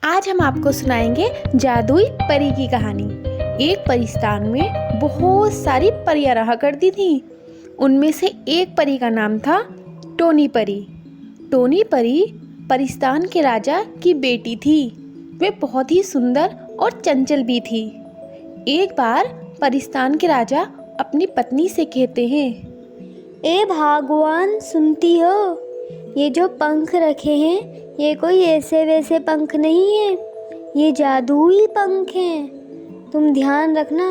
आज हम आपको सुनाएंगे जादुई परी की कहानी। एक परिस्तान में बहुत सारी परियां रहा करती थीं। उनमें से एक परी का नाम था टोनी परी। टोनी परी परिस्तान के राजा की बेटी थी। वे बहुत ही सुंदर और चंचल भी थी। एक बार परिस्तान के राजा अपनी पत्नी से कहते हैं, ए भगवान, सुनती हो? ये जो पंख रखे हैं ये कोई ऐसे वैसे पंख नहीं है, ये जादुई पंख हैं। तुम ध्यान रखना,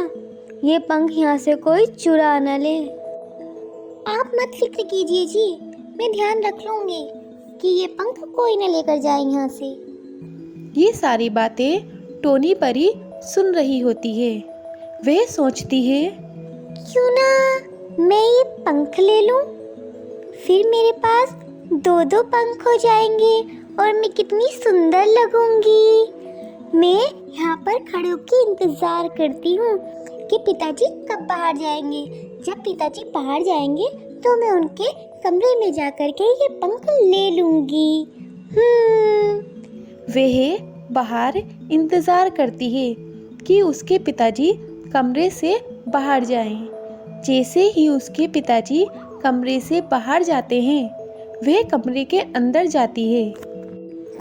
ये पंख यहाँ से कोई चुरा न ले। आप मत फिक्र कीजिए जी, मैं ध्यान रख लूँगी कि ये पंख कोई न लेकर जाए यहाँ से। ये सारी बातें टोनी परी सुन रही होती है। वह सोचती है, क्यों ना मैं ये पंख ले लूं? फिर मेरे पास दो दो पंख हो जाएंगे और मैं कितनी सुंदर लगूंगी। मैं यहाँ पर खड़े होकर इंतजार करती हूँ कि पिताजी कब बाहर जाएंगे। जब पिताजी बाहर जाएंगे तो मैं उनके कमरे में जाकर के ये पंख ले लूंगी। वह बाहर इंतजार करती है कि उसके पिताजी कमरे से बाहर जाएं। जैसे ही उसके पिताजी कमरे से बाहर जाते हैं, वह कमरे के अंदर जाती है।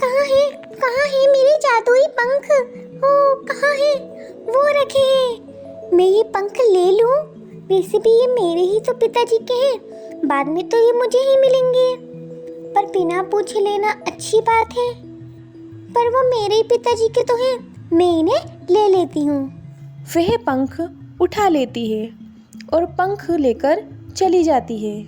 कहाँ है मेरे जादुई पंख? ओ, कहाँ है? वो रखे हैं। मैं ये पंख ले लूं? वैसे भी ये मेरे ही तो पिताजी के हैं, बाद में तो ये मुझे ही मिलेंगे। पर बिना पूछे लेना अच्छी बात है। पर वो मेरे ही पिताजी के तो हैं, मैं इन्हें ले लेती हूँ। वह पंख उठा लेती है और पंख लेकर चली जाती है।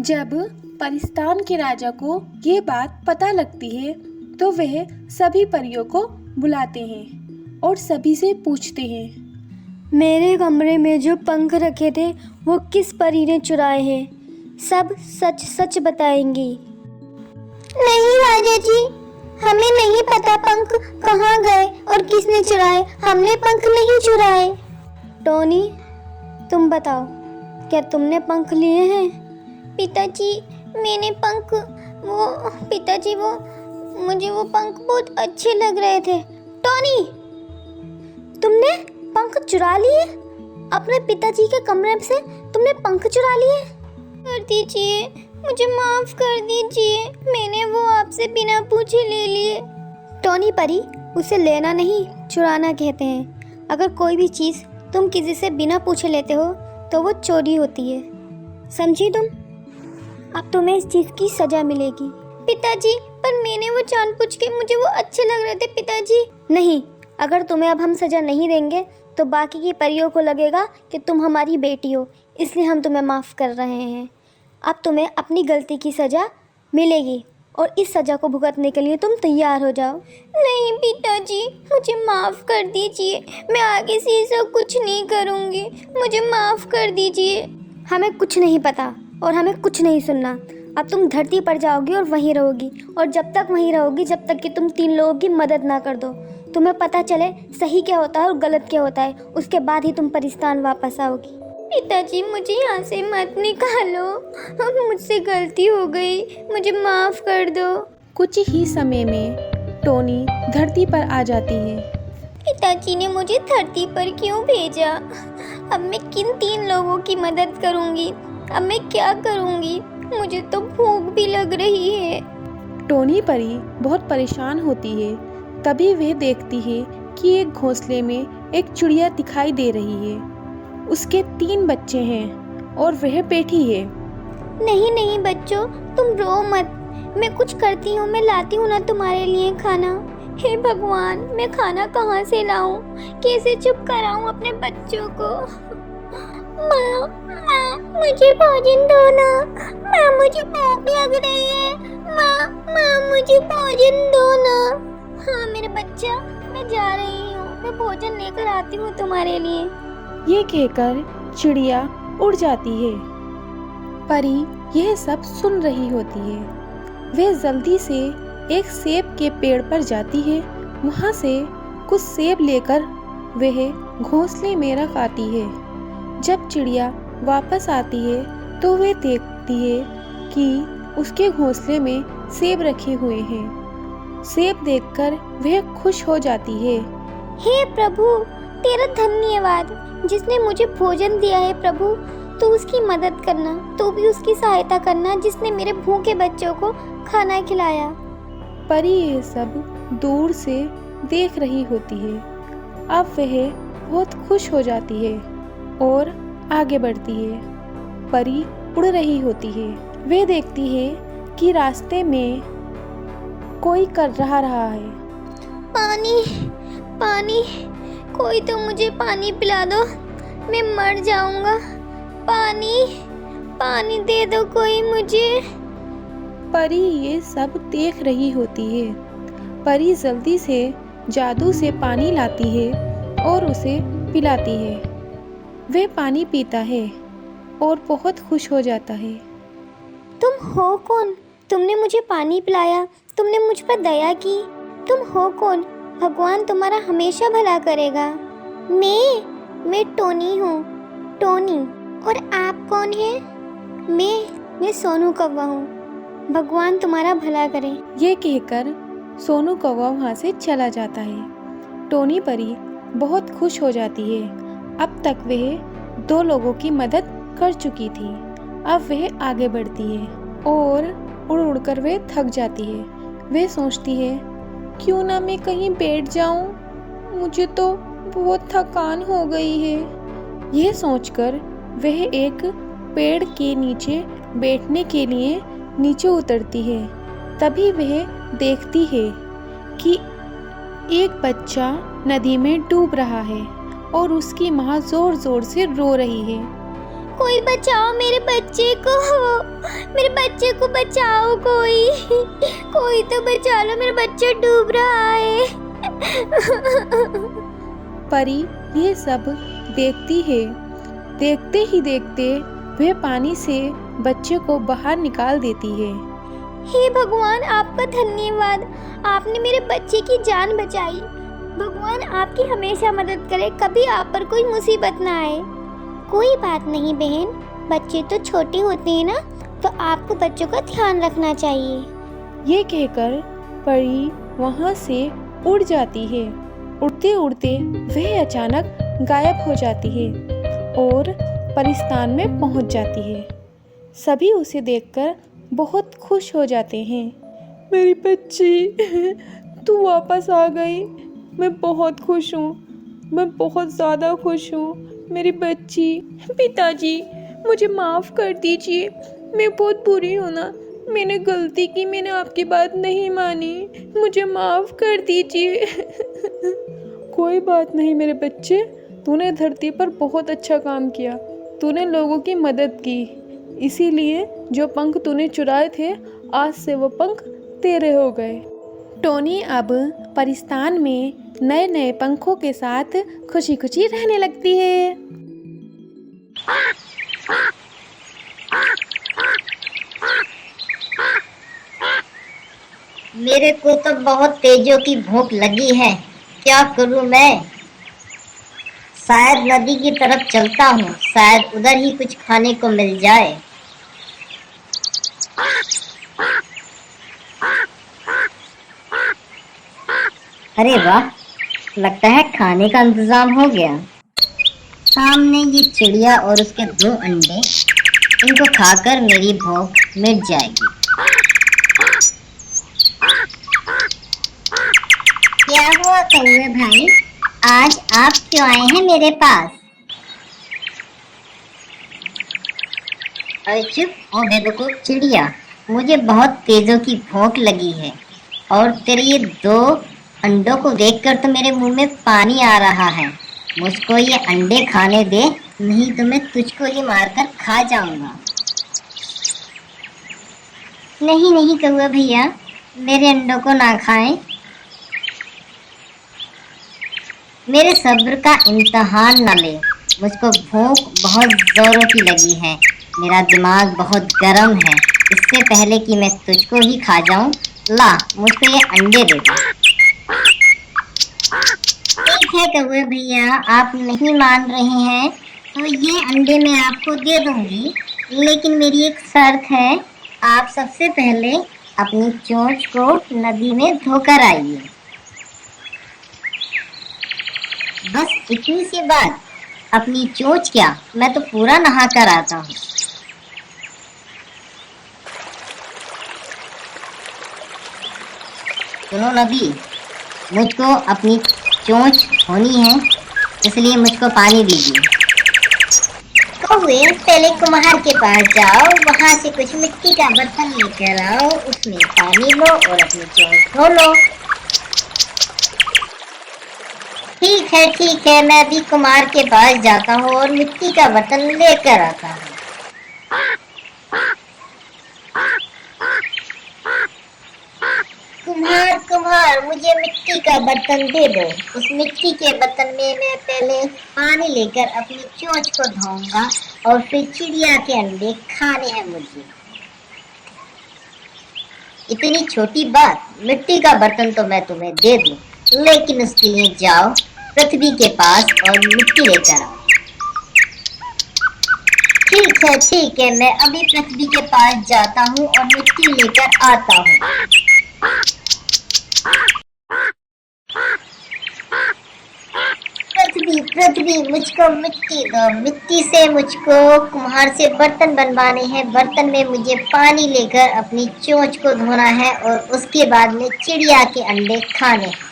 जब परिस्तान के राजा को ये बात पता लगती है तो वह सभी परियों को बुलाते हैं और सभी से पूछते हैं, मेरे कमरे में जो पंख रखे थे वो किस परी ने चुराए हैं? सब सच सच बताएंगी। नहीं राजा जी, हमें नहीं पता पंख कहाँ गए और किसने चुराए। हमने पंख नहीं चुराए। टोनी, तुम बताओ, क्या तुमने पंख लिए हैं? पिताजी, मैंने पंख पिताजी मुझे वो पंख बहुत अच्छे लग रहे थे। टोनी, तुमने पंख चुरा लिए? अपने पिताजी के कमरे से तुमने पंख चुरा लिए? कर दीजिए, मुझे माफ कर दीजिए, मैंने वो आपसे बिना पूछे ले लिए। टोनी परी, उसे लेना नहीं चुराना कहते हैं। अगर कोई भी चीज़ तुम किसी से बिना पूछे लेते हो तो वो चोरी होती है, समझी तुम? अब तुम्हें इस चीज़ की सज़ा मिलेगी। पिताजी, पर मैंने वो जानबूझ के, मुझे वो अच्छे लग रहे थे पिताजी। नहीं, अगर तुम्हें अब हम सज़ा नहीं देंगे तो बाकी की परियों को लगेगा कि तुम हमारी बेटी हो, इसलिए हम तुम्हें माफ़ कर रहे हैं। अब तुम्हें अपनी गलती की सज़ा मिलेगी और इस सज़ा को भुगतने के लिए तुम तैयार हो जाओ। नहीं पिताजी, मुझे माफ़ कर दीजिए, मैं आगे से ये सब कुछ नहीं करूँगी, मुझे माफ़ कर दीजिए। हमें कुछ नहीं पता और हमें कुछ नहीं सुनना। अब तुम धरती पर जाओगी और वहीं रहोगी, और जब तक वहीं रहोगी जब तक कि तुम 3 लोगों की मदद ना कर दो, तुम्हें पता चले सही क्या होता है और गलत क्या होता है, उसके बाद ही तुम परिस्तान वापस आओगी। पिताजी, मुझे यहाँ से मत निकालो, मुझसे गलती हो गई, मुझे माफ़ कर दो। कुछ ही समय में टोनी धरती पर आ जाती है। पिताजी ने मुझे धरती पर क्यों भेजा? अब मैं किन 3 लोगों की मदद करूँगी? अब मैं क्या करूँगी? मुझे तो भूख भी लग रही है। टोनी परी बहुत परेशान होती है। तभी वह देखती है कि एक घोंसले में एक चिड़िया दिखाई दे रही है। उसके 3 बच्चे हैं और वह बैठी है। नहीं नहीं बच्चों, तुम रो मत, मैं कुछ करती हूँ, मैं लाती हूँ ना तुम्हारे लिए खाना। हे भगवान, मैं खाना कहाँ से लाऊं? कैसे चुप कराऊं अपने बच्चों को? माँ, मुझे भोजन दो ना। माँ, मुझे भूख लग रही है। माँ, मुझे भोजन दो ना। हाँ मेरे बच्चा, मैं जा रही हूँ, मैं भोजन लेकर आती हूँ तुम्हारे लिए। ये कहकर चिड़िया उड़ जाती है। परी यह सब सुन रही होती है। वह जल्दी से एक सेब के पेड़ पर जाती है। वहाँ से कुछ सेब लेकर वह घोंसले में रख आती है। जब चिड़िया वापस आती है तो वह देखती है कि उसके घोंसले में सेब रखे हुए हैं सेब देखकर वह खुश हो जाती है। हे प्रभु, तेरा धन्यवाद जिसने मुझे भोजन दिया है। प्रभु, तू उसकी मदद करना, तू भी उसकी सहायता करना जिसने मेरे भूखे बच्चों को खाना खिलाया। परी ये सब दूर से देख रही होती है। अब वह बहुत खुश हो जाती है और आगे बढ़ती है। परी उड़ रही होती है। वह देखती है कि रास्ते में कोई कर रहा है। पानी, पानी, कोई तो मुझे पानी पिला दो, मैं मर जाऊंगा। पानी, पानी दे दो कोई मुझे। परी ये सब देख रही होती है। परी जल्दी से जादू से पानी लाती है और उसे पिलाती है। वह पानी पीता है और बहुत खुश हो जाता है। तुम हो कौन? तुमने मुझे पानी पिलाया, तुमने मुझ पर दया की। तुम हो कौन? भगवान तुम्हारा हमेशा भला करेगा। मैं टोनी हूँ, टोनी। और आप कौन हैं? मैं सोनू कौवा हूँ। भगवान तुम्हारा भला करे। ये कहकर सोनू कौवा वहाँ से चला जाता है। टोनी परी बहुत खुश हो जाती है। अब तक वह 2 लोगों की मदद कर चुकी थी। अब वह आगे बढ़ती है और उड़ उड़ कर वह थक जाती है। वह सोचती है, क्यों ना मैं कहीं बैठ जाऊं, मुझे तो बहुत थकान हो गई है। यह सोचकर वह एक पेड़ के नीचे बैठने के लिए नीचे उतरती है। तभी वह देखती है कि एक बच्चा नदी में डूब रहा है और उसकी माँ जोर जोर से रो रही है। कोई बचाओ मेरे बच्चे को, मेरे बच्चे को बचाओ, कोई तो बचा लो, मेरा बच्चा डूब रहा है। परी ये सब देखती है। देखते ही देखते वह पानी से बच्चे को बाहर निकाल देती है। हे भगवान, आपका धन्यवाद, आपने मेरे बच्चे की जान बचाई। भगवान आपकी हमेशा मदद करे, कभी आप पर कोई मुसीबत ना आए। कोई बात नहीं बहन, बच्चे तो छोटे होते हैं ना, तो आपको बच्चों का ध्यान रखना चाहिए। ये कहकर परी वहाँ से उड़ जाती है। उड़ते उड़ते वह अचानक गायब हो जाती है और परिस्तान में पहुँच जाती है। सभी उसे देखकर बहुत खुश हो जाते हैं। मेरी बच्ची, तू वापस आ गई। मैं बहुत खुश हूँ, मैं बहुत ज़्यादा खुश हूँ मेरी बच्ची। पिताजी, मुझे माफ़ कर दीजिए, मैं बहुत बुरी हूँ ना, मैंने गलती की, मैंने आपकी बात नहीं मानी, मुझे माफ़ कर दीजिए। कोई बात नहीं मेरे बच्चे, तूने धरती पर बहुत अच्छा काम किया, तूने लोगों की मदद की, इसीलिए जो पंख तूने चुराए थे आज से वो पंख तेरे हो गए। टोनी अब परिस्तान में नए नए पंखों के साथ खुशी खुशी रहने लगती है। मेरे को तो बहुत तेजों की भूख लगी है, क्या करूं मैं? शायद नदी की तरफ चलता हूँ, शायद उधर ही कुछ खाने को मिल जाए। अरे वाह, लगता है खाने का इंतजाम हो गया। सामने ये चिड़िया और उसके 2 अंडे, इनको खाकर मेरी भूख मिट जाएगी। क्या हुआ कौवे भाई, आज आप क्यों आए हैं मेरे पास? अरे चुप, ओ बेवकूफ चिड़िया, मुझे बहुत तेजों की भूख लगी है और तेरे ये 2 अंडों को देखकर तो मेरे मुंह में पानी आ रहा है। मुझको ये अंडे खाने दे, नहीं तो मैं तुझको ही मारकर खा जाऊंगा। नहीं नहीं कौवा भैया, मेरे अंडों को ना खाएं। मेरे सब्र का इम्तहान न ले, मुझको भूख बहुत जोरों की लगी है, मेरा दिमाग बहुत गर्म है। इससे पहले कि मैं तुझको ही खा जाऊं, ला मुझको ये अंडे दे दो। ठीक है कौवे भैया, आप नहीं मान रहे हैं तो ये अंडे मैं आपको दे दूंगी, लेकिन मेरी एक शर्त है। आप सबसे पहले अपनी चोंच को नदी में धोकर आइए। बस इतनी सी बात। अपनी चोंच क्या, मैं तो पूरा नहा कर आता हूँ। सुनो नदी, मुझको अपनी चोंच धोनी है, इसलिए मुझको पानी दीजिए। कौवे, पहले कुम्हार के पास जाओ, वहाँ से कुछ मिट्टी का बर्तन लेकर आओ, उसमें पानी लो और अपनी चोंच धो लो। ठीक है, मैं अभी कुम्हार के पास जाता हूँ और मिट्टी का बर्तन लेकर आता हूँ। कुम्हार, मुझे मिट्टी का बर्तन दे दो। उस मिट्टी के बर्तन में मैं पहले पानी लेकर अपनी चोंच को धोऊंगा और फिर चिड़िया के अंडे खाने हैं मुझे। इतनी छोटी बात, मिट्टी का बर्तन तो मैं तुम्हें दे दूं, लेकिन उसके लिए जाओ पृथ्वी के पास और मिट्टी लेकर आओ। ठीक है, मैं अभी पृथ्वी के पास जाता हूँ और मिट्टी लेकर आता हूँ। पृथ्वी, मुझको मिट्टी दो। मिट्टी से मुझको कुम्हार से बर्तन बनवाने हैं। बर्तन में मुझे पानी लेकर अपनी चोंच को धोना है और उसके बाद में चिड़िया के अंडे खाने हैं।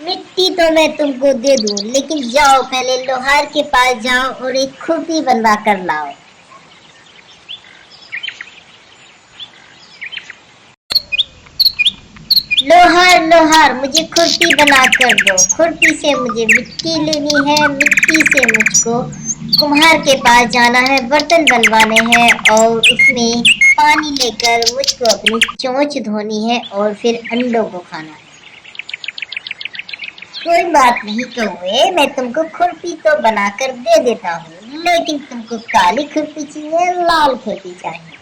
मिट्टी तो मैं तुमको दे दूं, लेकिन जाओ पहले लोहार के पास जाओ और एक खुरपी बनवा कर लाओ। लोहार, मुझे खुरपी बना कर दो। खुरपी से मुझे मिट्टी लेनी है, मिट्टी से मुझको कुम्हार के पास जाना है, बर्तन बनवाने हैं और उसमें पानी लेकर मुझको अपनी चोंच धोनी है और फिर अंडों को खाना है। कोई बात नहीं कौवे, मैं तुमको खुरपी तो बनाकर दे देता हूँ, लेकिन तुमको काली खुरपी चाहिए, लाल खुरपी चाहिए।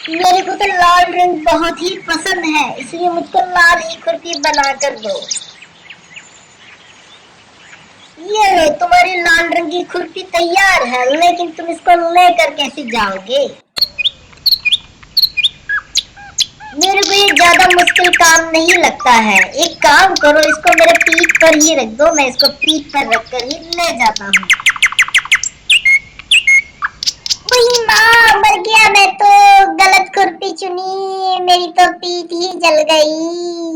मेरे को तो लाल रंग बहुत ही पसंद है, इसलिए मुझको लाल ही खुरपी बना कर दो। ये लो, तुम्हारी लाल रंग की खुरपी तैयार है, लेकिन तुम इसको लेकर कैसे जाओगे? मेरे को ये ज्यादा मुश्किल काम नहीं लगता है। एक काम करो, इसको मेरे पीठ पर ही रख दो, मैं इसको पीठ पर रखकर ही ले जाता हूँ। माँ, मर गया मैं तो, गलत खुरपी चुनी, मेरी तो पीठ ही जल गई।